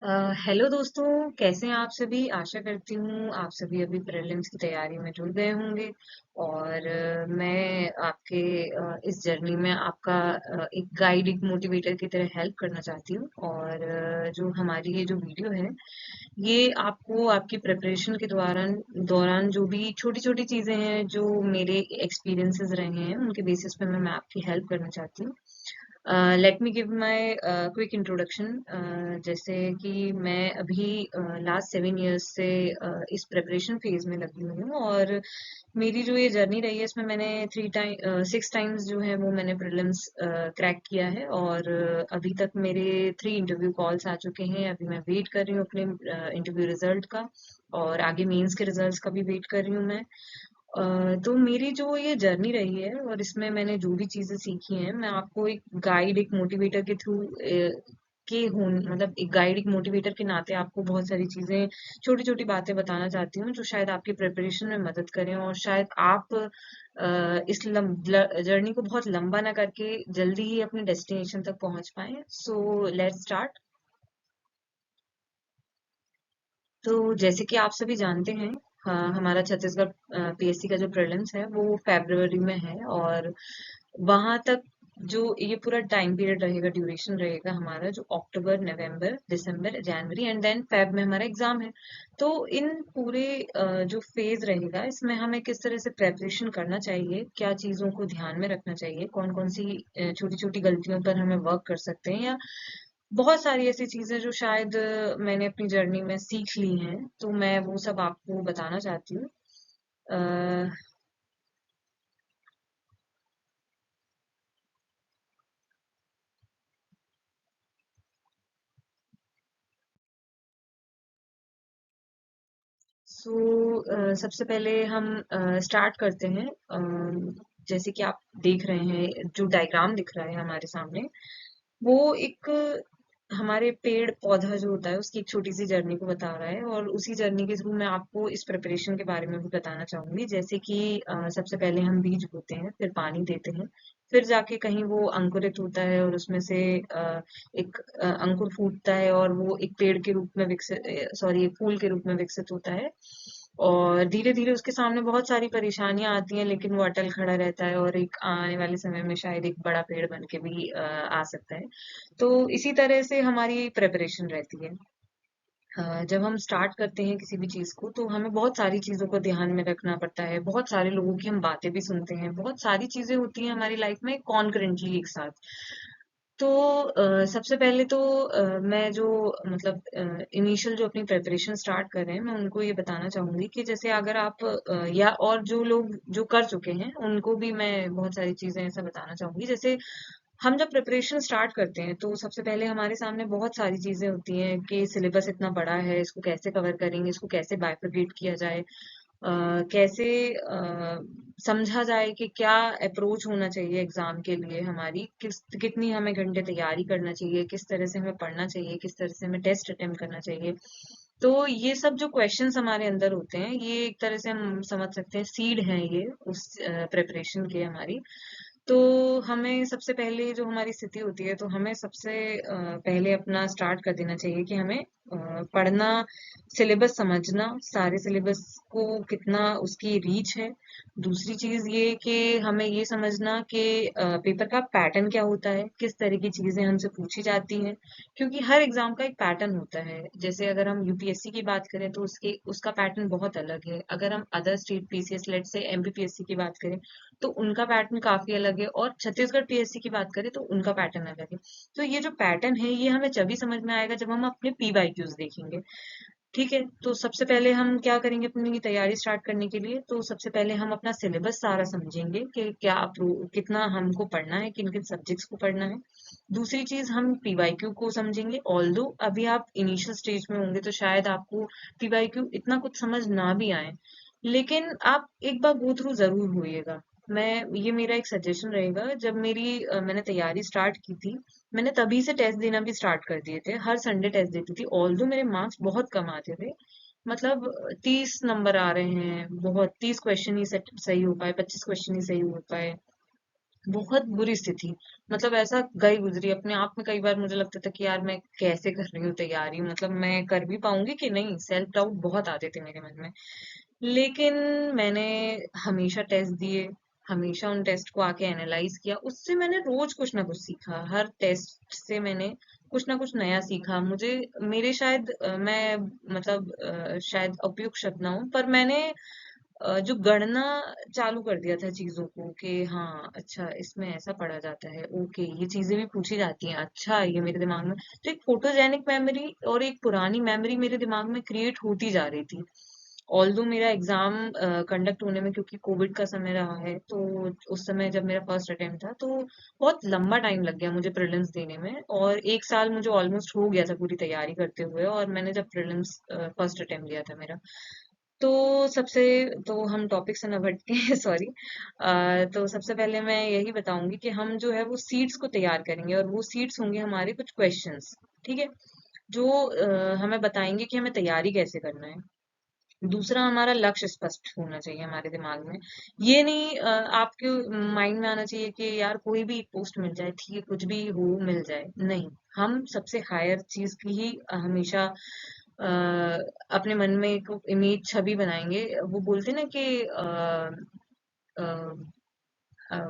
Hello दोस्तों। कैसे हैं आप सभी? आशा करती हूँ आप सभी अभी प्रीलिम्स की तैयारी में जुट गए होंगे। और मैं आपके इस जर्नी में आपका एक गाइड, एक मोटिवेटर की तरह हेल्प करना चाहती हूँ। और जो हमारी ये जो वीडियो है, ये आपको आपकी प्रिपरेशन के दौरान दौरान जो भी छोटी छोटी चीजें हैं, जो मेरे एक्सपीरियंसेस रहे हैं, उनके बेसिस पे मैं आपकी हेल्प करना चाहती हूँ। Let me give my quick introduction. जैसे कि मैं अभी लास्ट 7 इयर्स से इस प्रिपरेशन फेज में लगी हुई हूँ। और मेरी जो ये जर्नी रही है, इसमें मैंने 6 टाइम्स जो है वो मैंने प्रीलिम्स क्रैक किया है। और अभी तक मेरे 3 इंटरव्यू कॉल्स आ चुके हैं। अभी मैं वेट कर रही हूँ अपने इंटरव्यू रिजल्ट का, और आगे मेंस के रिजल्ट्स का भी वेट कर रही हूँ मैं। तो मेरी जो ये जर्नी रही है, और इसमें मैंने जो भी चीजें सीखी हैं, मैं आपको एक गाइड, एक मोटिवेटर के थ्रू के हूँ, मतलब एक गाइड, एक मोटिवेटर के नाते आपको बहुत सारी चीजें, छोटी छोटी बातें बताना चाहती हूँ, जो शायद आपकी प्रिपरेशन में मदद करें, और शायद आप इस जर्नी को बहुत लंबा ना करके जल्दी ही अपने डेस्टिनेशन तक पहुंच पाए। So let's start. तो जैसे कि आप सभी जानते हैं, हमारा छत्तीसगढ़ पीएससी का जो प्रीलिम्स है वो फरवरी में है। और वहां तक जो ये पूरा टाइम पीरियड रहेगा, ड्यूरेशन रहेगा हमारा, जो अक्टूबर, नवंबर, दिसंबर, जनवरी एंड देन फेब में हमारा एग्जाम है। तो इन पूरे जो फेज रहेगा, इसमें हमें किस तरह से प्रेपरेशन करना चाहिए, क्या चीजों को ध्यान में रखना चाहिए, कौन कौन सी छोटी छोटी गलतियों पर हमें वर्क कर सकते हैं, या बहुत सारी ऐसी चीजें जो शायद मैंने अपनी जर्नी में सीख ली हैं, तो मैं वो सब आपको बताना चाहती हूँ। सबसे पहले हम स्टार्ट करते हैं। जैसे कि आप देख रहे हैं, जो डायग्राम दिख रहा है हमारे सामने, वो एक हमारे पेड़ पौधा जो होता है उसकी एक छोटी सी जर्नी को बता रहा है। और उसी जर्नी के थ्रू मैं आपको इस प्रिपरेशन के बारे में भी बताना चाहूंगी। जैसे कि सबसे पहले हम बीज बोते हैं, फिर पानी देते हैं, फिर जाके कहीं वो अंकुरित होता है, और उसमें से एक अंकुर फूटता है, और वो एक पेड़ के रूप में विकसित, सॉरी, एक फूल के रूप में विकसित होता है। और धीरे धीरे उसके सामने बहुत सारी परेशानियां आती हैं, लेकिन वो अटल खड़ा रहता है, और एक आने वाले समय में शायद एक बड़ा पेड़ बन के भी आ सकता है। तो इसी तरह से हमारी प्रेपरेशन रहती है। जब हम स्टार्ट करते हैं किसी भी चीज को, तो हमें बहुत सारी चीजों को ध्यान में रखना पड़ता है। बहुत सारे लोगों की हम बातें भी सुनते हैं, बहुत सारी चीजें होती हैं हमारी लाइफ में कॉन्करेंटली एक साथ। तो सबसे पहले तो मैं जो, मतलब इनिशियल जो अपनी प्रिपरेशन स्टार्ट कर रहे हैं, मैं उनको ये बताना चाहूंगी कि जैसे अगर आप या और जो लोग जो कर चुके हैं, उनको भी मैं बहुत सारी चीजें ऐसा बताना चाहूंगी। जैसे हम जब प्रिपरेशन स्टार्ट करते हैं, तो सबसे पहले हमारे सामने बहुत सारी चीजें होती हैं कि सिलेबस इतना बड़ा है, इसको कैसे कवर करेंगे, इसको कैसे बाइफरकेट किया जाए, कैसे समझा जाए कि क्या अप्रोच होना चाहिए एग्जाम के लिए, हमारी कितनी हमें घंटे तैयारी करना चाहिए, किस तरह से हमें पढ़ना चाहिए, किस तरह से हमें टेस्ट अटेम्प्ट करना चाहिए। तो ये सब जो क्वेश्चंस हमारे अंदर होते हैं, ये एक तरह से हम समझ सकते हैं सीड हैं ये उस प्रिपरेशन के हमारी। तो हमें सबसे पहले जो हमारी स्थिति होती है, तो हमें सबसे पहले अपना स्टार्ट कर देना चाहिए कि हमें पढ़ना, सिलेबस समझना, सारे सिलेबस को कितना उसकी रीच है। दूसरी चीज ये कि हमें ये समझना कि पेपर का पैटर्न क्या होता है, किस तरह की चीजें हमसे पूछी जाती हैं, क्योंकि हर एग्जाम का एक पैटर्न होता है। जैसे अगर हम यूपीएससी की बात करें, तो उसके उसका पैटर्न बहुत अलग है। अगर हम अदर स्टेट पीसीएस, लेट से एमपीपीएससी की बात करें, तो उनका पैटर्न काफी अलग है। और छत्तीसगढ़ पीएससी की बात करें, तो उनका पैटर्न अलग है। तो ये जो पैटर्न है, ये हमें जब भी समझ में आएगा जब हम अपने पीवाईक्यूज देखेंगे। ठीक है, तो सबसे पहले हम क्या करेंगे अपनी तैयारी स्टार्ट करने के लिए? तो सबसे पहले हम अपना सिलेबस सारा समझेंगे कि क्या कितना हमको पढ़ना है, किन किन सब्जेक्ट्स को पढ़ना है। दूसरी चीज, हम पीवाईक्यू को समझेंगे। ऑल्दो अभी आप इनिशियल स्टेज में होंगे, तो शायद आपको पीवाईक्यू इतना कुछ समझ ना भी आए, लेकिन आप एक बार गो थ्रू जरूर होइएगा। मैं ये मेरा एक सजेशन रहेगा। जब मैंने तैयारी स्टार्ट की थी, मैंने तभी से टेस्ट देना भी स्टार्ट कर दिए थे, हर संडे टेस्ट देती थी। ऑल्दो मेरे मार्क्स बहुत कम आते थे, मतलब 30 नंबर आ रहे हैं, बहुत 30 क्वेश्चन ही सही हो पाए, 25 क्वेश्चन ही सही हो पाए। बहुत बुरी स्थिति, मतलब ऐसा गई गुजरी अपने आप में। कई बार मुझे लगता था कि यार मैं कैसे कर रही हूँ तैयारी, मतलब मैं कर भी पाऊंगी कि नहीं, सेल्फ डाउट बहुत आते थे मेरे मन में। लेकिन मैंने हमेशा टेस्ट दिए, हमेशा उन टेस्ट को आके एनालाइज किया, उससे मैंने रोज कुछ ना कुछ सीखा, हर टेस्ट से मैंने कुछ ना कुछ नया सीखा। मुझे मेरे शायद मैं मतलब शायद उपयुक्त शब्द ना हो, पर मैंने जो गणना चालू कर दिया था चीजों को कि हाँ अच्छा इसमें ऐसा पढ़ा जाता है, ओके ये चीजें भी पूछी जाती हैं, अच्छा ये मेरे दिमाग में। तो एक फोटोजेनिक मेमोरी और एक पुरानी मेमोरी मेरे दिमाग में क्रिएट होती जा रही थी। ऑल्दो मेरा एग्जाम कंडक्ट होने में, क्योंकि कोविड का समय रहा है, तो उस समय जब मेरा फर्स्ट अटेम्प्ट था तो बहुत लंबा टाइम लग गया मुझे प्रीलिम्स देने में, और एक साल मुझे ऑलमोस्ट हो गया था पूरी तैयारी करते हुए, और मैंने जब प्रीलिम्स फर्स्ट अटेम्प्ट दिया था मेरा, तो सबसे तो हम टॉपिक से न भटके सॉरी। तो सबसे पहले मैं यही बताऊंगी कि हम जो है वो सीट्स को तैयार करेंगे, और वो सीट्स होंगे हमारे कुछ क्वेश्चंस, ठीक है, जो हमें बताएंगे कि हमें तैयारी कैसे करना है। दूसरा, हमारा लक्ष्य स्पष्ट होना चाहिए हमारे दिमाग में। ये नहीं आपके माइंड में आना चाहिए कि यार कोई भी पोस्ट मिल जाए, ठीक है कुछ भी हो मिल जाए, नहीं। हम सबसे हायर चीज की ही हमेशा अ, अपने मन में एक इमेज छवि बनाएंगे। वो बोलते ना कि अ,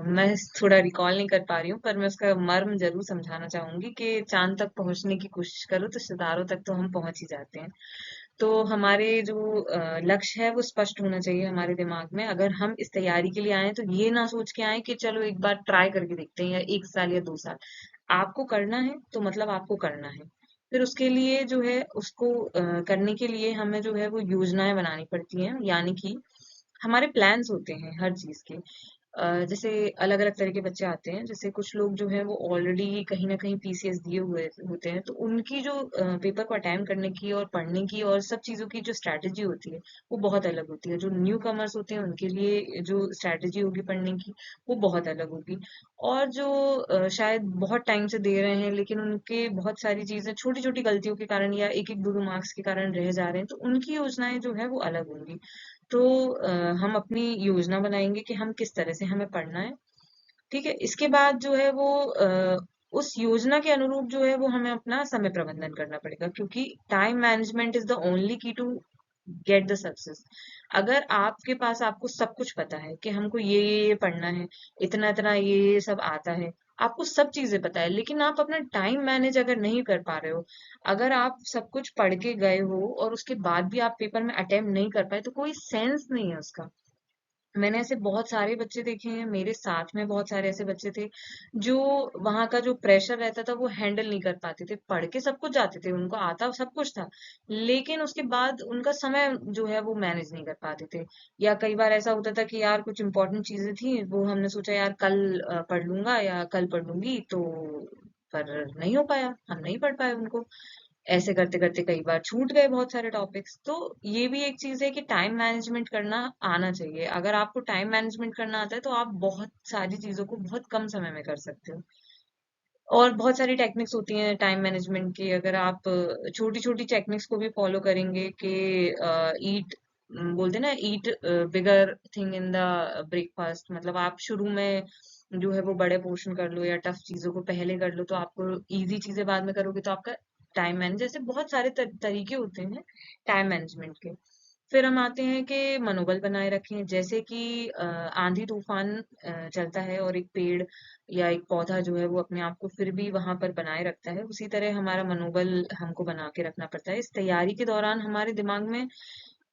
मैं थोड़ा रिकॉल नहीं कर पा रही हूँ, पर मैं उसका मर्म जरूर समझाना चाहूंगी कि चांद तक पहुंचने की कोशिश करो तो सितारों तक तो हम पहुंच ही जाते हैं। तो हमारे जो लक्ष्य है वो स्पष्ट होना चाहिए हमारे दिमाग में। अगर हम इस तैयारी के लिए आए तो ये ना सोच के आए कि चलो एक बार ट्राई करके देखते हैं, या एक साल या 2 साल। आपको करना है तो मतलब आपको करना है। फिर उसके लिए जो है उसको करने के लिए हमें जो है वो योजनाएं बनानी पड़ती हैं, यानी कि हमारे प्लान्स होते हैं हर चीज के। जैसे अलग अलग तरह के बच्चे आते हैं, जैसे कुछ लोग जो है वो ऑलरेडी कहीं ना कहीं पीसीएस दिए हुए होते हैं, तो उनकी जो पेपर को अटेम्प्ट करने की और पढ़ने की और सब चीजों की जो स्ट्रैटेजी होती है वो बहुत अलग होती है। जो न्यू कमर्स होते हैं उनके लिए जो स्ट्रैटेजी होगी पढ़ने की वो बहुत अलग होगी। और जो शायद बहुत टाइम से दे रहे हैं लेकिन उनके बहुत सारी चीजें छोटी छोटी गलतियों के कारण या एक एक दो दो मार्क्स के कारण रह जा रहे हैं, तो उनकी योजनाएं जो है वो अलग होंगी। तो हम अपनी योजना बनाएंगे कि हम किस तरह से हमें पढ़ना है, ठीक है। इसके बाद जो है वो उस योजना के अनुरूप जो है वो हमें अपना समय प्रबंधन करना पड़ेगा, क्योंकि time management is the only की टू गेट द सक्सेस। अगर आपके पास आपको सब कुछ पता है कि हमको ये पढ़ना है, इतना इतना ये सब आता है, आपको सब चीजें पता है, लेकिन आप अपना टाइम मैनेज अगर नहीं कर पा रहे हो, अगर आप सब कुछ पढ़ के गए हो और उसके बाद भी आप पेपर में अटेम्प्ट नहीं कर पाए, तो कोई सेंस नहीं है उसका। मैंने ऐसे बहुत सारे बच्चे देखे हैं, मेरे साथ में बहुत सारे ऐसे बच्चे थे जो वहां का जो प्रेशर रहता था वो हैंडल नहीं कर पाते थे। पढ़ के सब कुछ जाते थे, उनको आता सब कुछ था, लेकिन उसके बाद उनका समय जो है वो मैनेज नहीं कर पाते थे। या कई बार ऐसा होता था कि यार कुछ इंपॉर्टेंट चीजें थी, वो हमने सोचा यार कल पढ़ लूंगा या कल पढ़ लूंगी, तो पर नहीं हो पाया, हम नहीं पढ़ पाए उनको। ऐसे करते करते कई बार छूट गए बहुत सारे टॉपिक्स। तो ये भी एक चीज है कि टाइम मैनेजमेंट करना आना चाहिए। अगर आपको टाइम मैनेजमेंट करना आता है तो आप बहुत सारी चीजों को बहुत कम समय में कर सकते हो। और बहुत सारी टेक्निक्स होती हैं टाइम मैनेजमेंट की, अगर आप छोटी छोटी टेक्निक्स को भी फॉलो करेंगे कि ईट, बोलते हैं ना, eat bigger thing in the breakfast, मतलब आप शुरू में जो है वो बड़े पोर्शन कर लो या टफ चीजों को पहले कर लो, तो आपको इजी चीजें बाद में करोगे तो आपका टाइम मैनेज, जैसे बहुत सारे तरीके होते हैं टाइम मैनेजमेंट के। फिर हम आते हैं कि मनोबल बनाए रखें, जैसे कि आंधी तूफान चलता है और एक पेड़ या एक पौधा जो है वो अपने आप को फिर भी वहां पर बनाए रखता है, उसी तरह हमारा मनोबल हमको बना के रखना पड़ता है। इस तैयारी के दौरान हमारे दिमाग में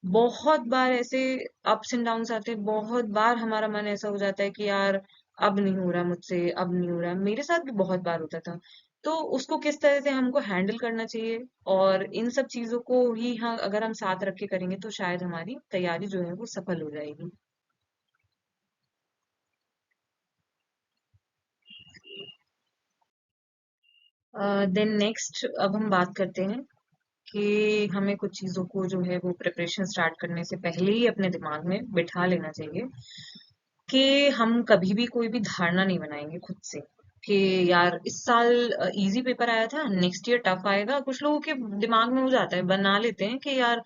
बहुत बार ऐसे अप्स एंड डाउन्स आते हैं, बहुत बार हमारा मन ऐसा हो जाता है कि यार अब नहीं हो रहा मुझसे, अब नहीं हो रहा। मेरे साथ भी बहुत बार होता था। तो उसको किस तरह से हमको हैंडल करना चाहिए, और इन सब चीजों को ही हाँ अगर हम साथ रख के करेंगे तो शायद हमारी तैयारी जो है वो सफल हो जाएगी। देन नेक्स्ट अब हम बात करते हैं कि हमें कुछ चीजों को जो है वो प्रिपरेशन स्टार्ट करने से पहले ही अपने दिमाग में बिठा लेना चाहिए कि हम कभी भी कोई भी धारणा नहीं बनाएंगे खुद से। कि यार इस साल इजी पेपर आया था, नेक्स्ट ईयर टफ आएगा। कुछ लोगों के दिमाग में हो जाता है, बना लेते हैं कि यार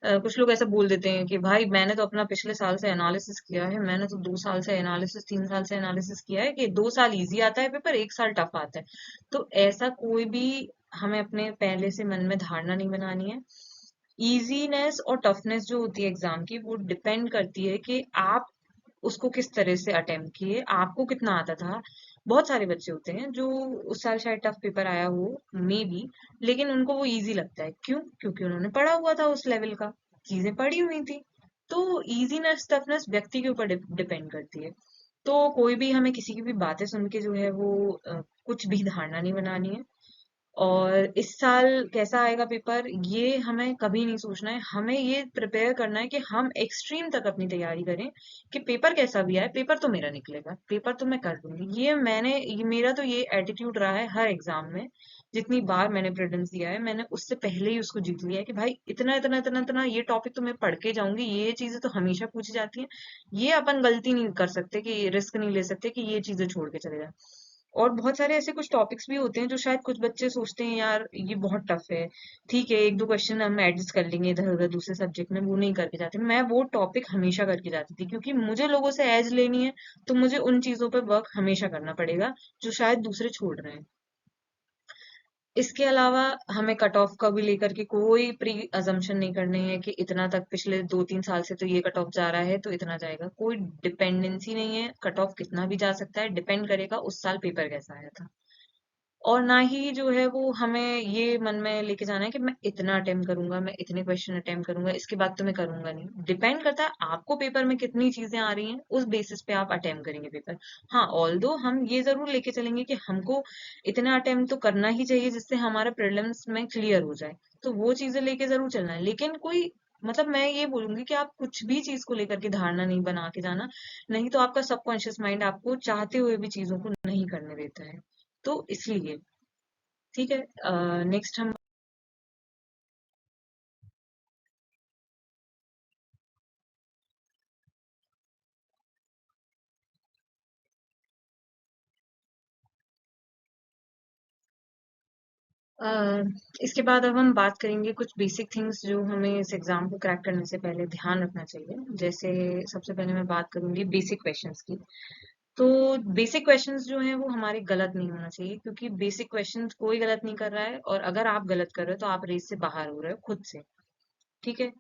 कुछ लोग ऐसा बोल देते हैं कि भाई मैंने तो अपना पिछले साल से एनालिसिस किया है, मैंने तो 2 साल से एनालिसिस, 3 साल से एनालिसिस किया है कि 2 साल इजी आता है पेपर, 1 साल टफ आता है। तो ऐसा कोई भी हमें अपने पहले से मन में धारणा नहीं बनानी है। इजीनेस और टफनेस जो होती है एग्जाम की, वो डिपेंड करती है कि आप उसको किस तरह से अटेम्प्ट किए, आपको कितना आता था। बहुत सारे बच्चे होते हैं जो उस साल शायद टफ पेपर आया हो, मे बी, लेकिन उनको वो इजी लगता है। क्यों? क्योंकि उन्होंने पढ़ा हुआ था, उस लेवल का चीजें पढ़ी हुई थी। तो इजीनेस टफनेस व्यक्ति के ऊपर डिपेंड करती है। तो कोई भी हमें किसी की भी बातें सुन के जो है वो कुछ भी धारणा नहीं बनानी है। और इस साल कैसा आएगा पेपर, ये हमें कभी नहीं सोचना है। हमें ये प्रिपेयर करना है कि हम एक्सट्रीम तक अपनी तैयारी करें कि पेपर कैसा भी आए, पेपर तो मेरा निकलेगा, पेपर तो मैं कर दूंगी। ये मेरा तो ये एटीट्यूड रहा है हर एग्जाम में। जितनी बार मैंने प्रीलिम्स दिया है, मैंने उससे पहले ही उसको जीत लिया है कि भाई इतना इतना इतना इतना ये टॉपिक तो मैं पढ़ के जाऊंगी, ये चीजें तो हमेशा पूछी जाती हैं। ये अपन गलती नहीं कर सकते, कि रिस्क नहीं ले सकते कि ये चीजें छोड़ के चले जाए। और बहुत सारे ऐसे कुछ टॉपिक्स भी होते हैं जो शायद कुछ बच्चे सोचते हैं यार ये बहुत टफ है, ठीक है एक दो क्वेश्चन हम एडजस्ट कर लेंगे इधर उधर दूसरे सब्जेक्ट में, वो नहीं करके जाते। मैं वो टॉपिक हमेशा करके जाती थी, क्योंकि मुझे लोगों से एज लेनी है, तो मुझे उन चीजों पे वर्क हमेशा करना पड़ेगा जो शायद दूसरे छोड़ रहे हैं। इसके अलावा हमें कट ऑफ का भी लेकर के कोई प्री अजम्पशन नहीं करनी है कि इतना तक पिछले 2-3 साल से तो ये कट ऑफ जा रहा है तो इतना जाएगा। कोई डिपेंडेंसी नहीं है, कट ऑफ कितना भी जा सकता है, डिपेंड करेगा उस साल पेपर कैसा आया था। और ना ही जो है वो हमें ये मन में लेके जाना है कि मैं इतना अटेम्प्ट करूंगा, मैं इतने क्वेश्चन अटेम्प्ट करूंगा, इसके बाद तो मैं करूंगा नहीं। डिपेंड करता है आपको पेपर में कितनी चीजें आ रही हैं, उस बेसिस पे आप अटेम्प्ट करेंगे पेपर। हाँ, ऑल्दो हम ये जरूर लेके चलेंगे कि हमको इतना अटेम्प्ट तो करना ही चाहिए जिससे हमारा प्रीलिम्स में क्लियर हो जाए। तो वो चीजें लेके जरूर चलना है, लेकिन कोई मतलब मैं ये बोलूंगी कि आप कुछ भी चीज को लेकर के धारणा नहीं बना के जाना। नहीं तो आपका सबकॉन्शियस माइंड आपको चाहते हुए भी चीजों को नहीं करने देता है। तो इसलिए ठीक है, नेक्स्ट हम अ, इसके बाद अब हम बात करेंगे कुछ बेसिक थिंग्स जो हमें इस एग्जाम को क्रैक करने से पहले ध्यान रखना चाहिए। जैसे सबसे पहले मैं बात करूंगी बेसिक क्वेश्चंस की। तो बेसिक क्वेश्चंस जो हैं वो हमारे गलत नहीं होना चाहिए, क्योंकि बेसिक क्वेश्चंस कोई गलत नहीं कर रहा है, और अगर आप गलत कर रहे हो तो आप रेस से बाहर हो रहे हो खुद से। ठीक है।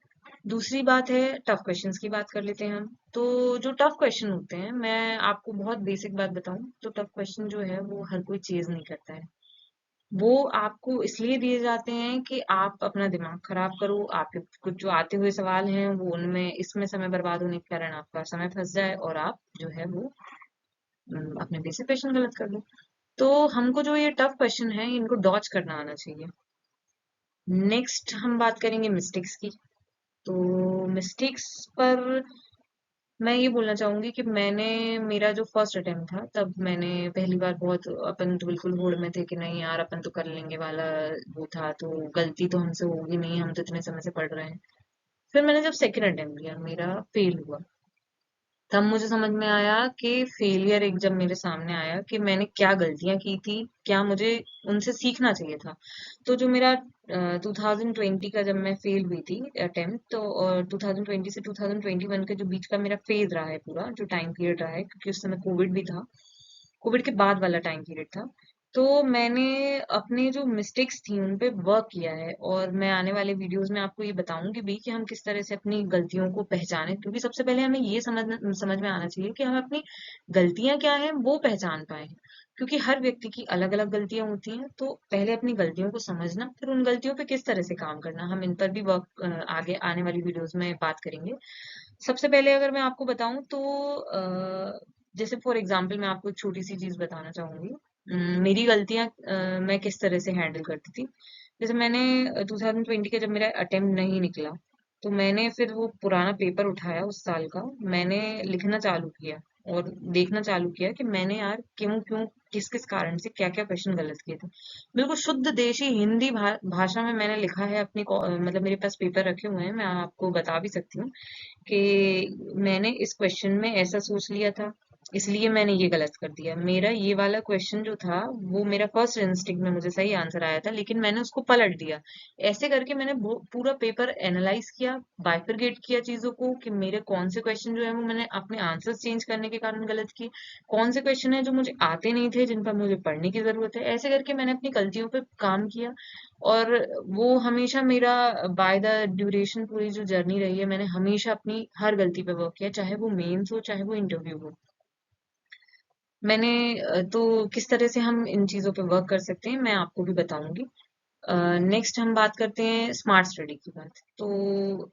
दूसरी बात है, टफ क्वेश्चंस की बात कर लेते हैं हम। तो जो टफ क्वेश्चन होते हैं, मैं आपको बहुत बेसिक बात बताऊं तो टफ क्वेश्चन जो है वो हर कोई चेज नहीं करता है। वो आपको इसलिए दिए जाते हैं कि आप अपना दिमाग खराब करो, आपके कुछ जो आते हुए सवाल हैं वो उनमें इसमें समय बर्बाद होने के कारण आपका समय फंस जाए और आप जो है वो अपने बेसिक क्वेश्चन गलत कर लो। तो हमको जो ये टफ क्वेश्चन है इनको डॉज करना आना चाहिए। नेक्स्ट हम बात करेंगे मिस्टेक्स की। तो मिस्टेक्स पर मैं ये बोलना चाहूंगी कि मेरा जो फर्स्ट अटेम्प्ट था, तब मैंने पहली बार बहुत, अपन तो बिल्कुल होड़ में थे कि नहीं यार अपन तो कर लेंगे वाला वो था, तो गलती तो हमसे होगी नहीं, हम तो इतने समय से पढ़ रहे हैं। फिर मैंने जब सेकंड अटेम्प्ट लिया, मेरा फेल हुआ। तब मुझे समझ में आया कि फेलियर एक जब मेरे सामने आया कि मैंने क्या गलतियां की थी, क्या मुझे उनसे सीखना चाहिए था। तो जो मेरा 2020 का जब मैं फेल हुई थी अटेम्प्ट, तो और 2020 से 2021 के जो बीच का मेरा फेज रहा है, पूरा जो टाइम पीरियड रहा है, क्योंकि उस समय कोविड भी था, कोविड के बाद वाला टाइम पीरियड था। तो मैंने अपने जो मिस्टेक्स थी उन पे वर्क किया है, और मैं आने वाले वीडियोस में आपको ये बताऊंगी भी कि हम किस तरह से अपनी गलतियों को पहचानें। क्योंकि सबसे पहले हमें ये समझ में आना चाहिए कि हम अपनी गलतियां क्या हैं वो पहचान पाए। क्योंकि हर व्यक्ति की अलग अलग गलतियां होती हैं, तो पहले अपनी गलतियों को समझना, फिर उन गलतियों पे किस तरह से काम करना, हम इन पर भी वर्क आगे आने वाली वीडियोस में बात करेंगे। सबसे पहले अगर मैं आपको बताऊं तो जैसे फॉर एग्जांपल मैं आपको एक छोटी सी चीज बताना चाहूंगी। मेरी गलतियां मैं किस तरह से हैंडल करती थी। जैसे मैंने 2020 का जब मेरा अटेम्प्ट नहीं निकला, तो मैंने फिर वो पुराना पेपर उठाया उस साल का, मैंने लिखना चालू किया और देखना चालू किया कि मैंने यार क्यों क्यों किस किस कारण से क्या क्या क्वेश्चन गलत किए थे। बिल्कुल शुद्ध देशी हिंदी भाषा में मैंने लिखा है अपनी मतलब मेरे पास पेपर रखे हुए हैं, मैं आपको बता भी सकती हूँ कि मैंने इस क्वेश्चन में ऐसा सोच लिया था, इसलिए मैंने ये गलत कर दिया। मेरा ये वाला क्वेश्चन जो था वो मेरा फर्स्ट इंस्टिंक्ट में मुझे सही आंसर आया था, लेकिन मैंने उसको पलट दिया। ऐसे करके मैंने पूरा पेपर एनालाइज किया, बाइफरगेट किया चीजों को कि मेरे कौन से क्वेश्चन जो है वो मैंने अपने आंसर्स चेंज करने के कारण गलत किए, कौन से क्वेश्चन है जो मुझे आते नहीं थे जिन पर मुझे पढ़ने की जरूरत है। ऐसे करके मैंने अपनी गलतियों पर काम किया। और वो हमेशा मेरा बाय द ड्यूरेशन पूरी जो जर्नी रही है, मैंने हमेशा अपनी हर गलती पे वर्क किया, चाहे वो मेंस हो चाहे वो इंटरव्यू हो। मैंने तो किस तरह से हम इन चीज़ों पे वर्क कर सकते हैं मैं आपको भी बताऊंगी। नेक्स्ट हम बात करते हैं स्मार्ट स्टडी की बात। तो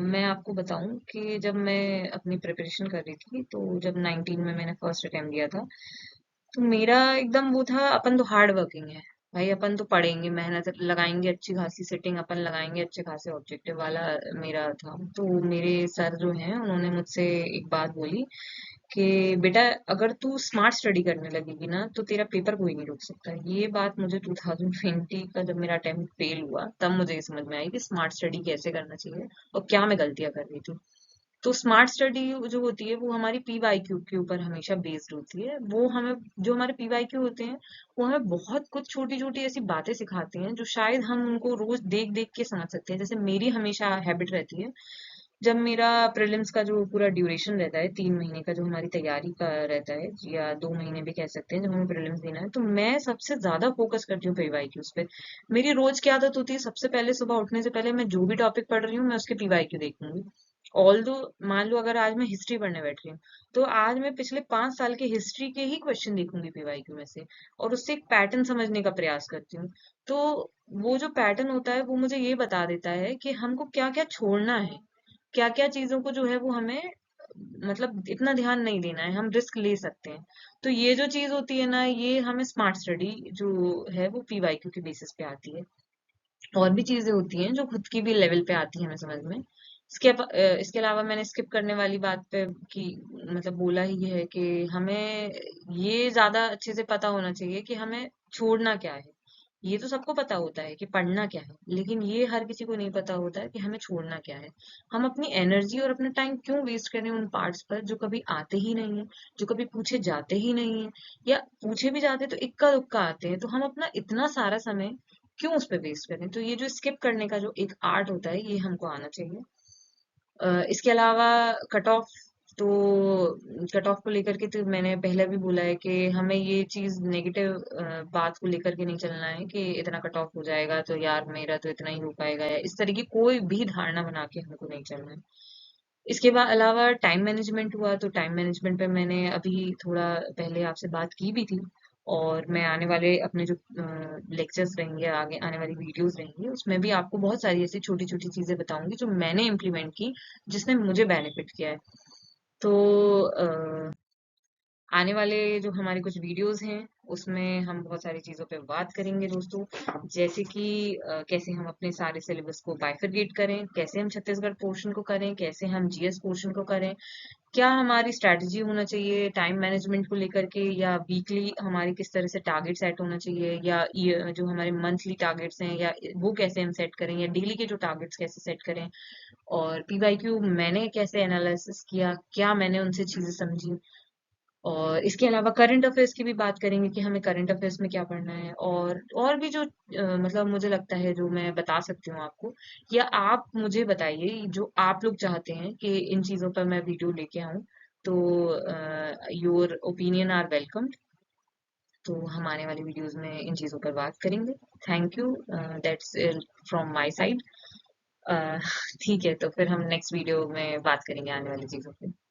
मैं आपको बताऊं कि जब मैं अपनी प्रिपरेशन कर रही थी, तो जब 19 में मैंने फर्स्ट अटेम्प्ट दिया था, तो मेरा एकदम वो था, अपन तो हार्ड वर्किंग है भाई, अपन तो पढ़ेंगे, मेहनत लगाएंगे, अच्छी खासी सिटिंग अपन लगाएंगे, अच्छे खासे ऑब्जेक्टिव वाला मेरा था। तो मेरे सर जो हैं उन्होंने मुझसे एक बात बोली कि बेटा, अगर तू स्मार्ट स्टडी करने लगेगी ना तो तेरा पेपर कोई नहीं रोक सकता। ये बात मुझे 2020 का जब मेरा अटेम्प्ट फेल हुआ तब मुझे ये समझ में आई कि स्मार्ट स्टडी कैसे करना चाहिए और क्या मैं गलतियां कर रही थी। तो स्मार्ट स्टडी जो होती है वो हमारी पीवाईक्यू के ऊपर हमेशा बेस्ड होती है। वो हमें, जो हमारे पीवाईक्यू होते हैं, वो हमें बहुत कुछ छोटी छोटी ऐसी बातें सिखाती हैं जो शायद हम उनको रोज देख देख के समझ सकते हैं। जैसे मेरी हमेशा हैबिट रहती है, जब मेरा प्रीलिम्स का जो पूरा ड्यूरेशन रहता है, 3 महीने का जो हमारी तैयारी का रहता है, या 2 महीने भी कह सकते हैं, जब हमें प्रीलिम्स देना है, तो मैं सबसे ज्यादा फोकस करती हूँ पीवाईक्यूज पे। मेरी रोज की आदत होती है, सबसे पहले सुबह उठने से पहले मैं जो भी टॉपिक पढ़ रही हूँ मैं उसके पीवाईक्यू देखूंगी। ऑल दो, मान लो अगर आज मैं हिस्ट्री पढ़ने बैठ रही हूँ, तो आज मैं पिछले 5 साल के हिस्ट्री के ही क्वेश्चन देखूंगी पीवाईक्यू में से, और उससे एक पैटर्न समझने का प्रयास करती हूँ। तो वो जो पैटर्न होता है वो मुझे ये बता देता है कि हमको क्या क्या छोड़ना है, क्या क्या चीजों को जो है वो हमें, मतलब इतना ध्यान नहीं देना है, हम रिस्क ले सकते हैं। तो ये जो चीज होती है ना, ये हमें स्मार्ट स्टडी जो है वो पीवाईक्यू के बेसिस पे आती है। और भी चीजें होती हैं जो खुद की भी लेवल पे आती है हमें समझ में। इसके अलावा मैंने स्किप करने वाली बात पे की, मतलब बोला ही है कि हमें ये ज्यादा अच्छे से पता होना चाहिए कि हमें छोड़ना क्या है। ये तो सबको पता होता है कि पढ़ना क्या है, लेकिन ये हर किसी को नहीं पता होता है कि हमें छोड़ना क्या है। हम अपनी एनर्जी और अपना टाइम क्यों वेस्ट करें उन पार्ट्स पर जो कभी आते ही नहीं है, जो कभी पूछे जाते ही नहीं है, या पूछे भी जाते तो इक्का दुक्का आते हैं। तो हम अपना इतना सारा समय क्यों उस पे वेस्ट करें? तो ये जो स्किप करने का जो एक आर्ट होता है ये हमको आना चाहिए। इसके अलावा कट ऑफ, तो कट ऑफ को लेकर के तो मैंने पहले भी बोला है कि हमें ये चीज नेगेटिव बात को लेकर के नहीं चलना है कि इतना कट ऑफ हो जाएगा तो यार मेरा तो इतना ही हो पाएगा, या इस तरह की कोई भी धारणा बना के हमको नहीं चलना है। इसके बाद अलावा टाइम मैनेजमेंट हुआ, तो टाइम मैनेजमेंट पे मैंने अभी थोड़ा पहले आपसे बात की भी थी, और मैं आने वाले अपने जो लेक्चर्स रहेंगे, आगे आने वाली वीडियोस रहेंगी, उसमें भी आपको बहुत सारी ऐसी छोटी छोटी चीजें बताऊंगी जो मैंने इम्प्लीमेंट की, जिसने मुझे बेनिफिट किया है। तो आने वाले जो हमारे कुछ वीडियोस हैं उसमें हम बहुत सारी चीजों पे बात करेंगे दोस्तों। जैसे कि कैसे हम अपने सारे सिलेबस को बाइफरगेट करें, कैसे हम छत्तीसगढ़ पोर्शन को करें, कैसे हम जीएस पोर्शन को करें, क्या हमारी स्ट्रैटेजी होना चाहिए टाइम मैनेजमेंट को लेकर के, या वीकली हमारी किस तरह से टारगेट सेट होना चाहिए, या जो हमारे मंथली टारगेट्स हैं या वो कैसे हम सेट करें, या डेली के जो टारगेट्स कैसे सेट करें, और पीवाईक्यू मैंने कैसे एनालिसिस किया, क्या मैंने उनसे चीजें समझी। और इसके अलावा करंट अफेयर्स की भी बात करेंगे कि हमें करंट अफेयर्स में क्या पढ़ना है, और भी जो मतलब मुझे लगता है जो मैं बता सकती हूँ आपको, या आप मुझे बताइए जो आप लोग चाहते हैं कि इन चीजों पर मैं वीडियो लेके आऊँ। तो योर ओपिनियन आर वेलकम। तो हम आने वाली वीडियोस में इन चीजों पर बात करेंगे। Thank you, that's from my side. ठीक है, तो फिर हम नेक्स्ट वीडियो में बात करेंगे आने वाली चीजों पे।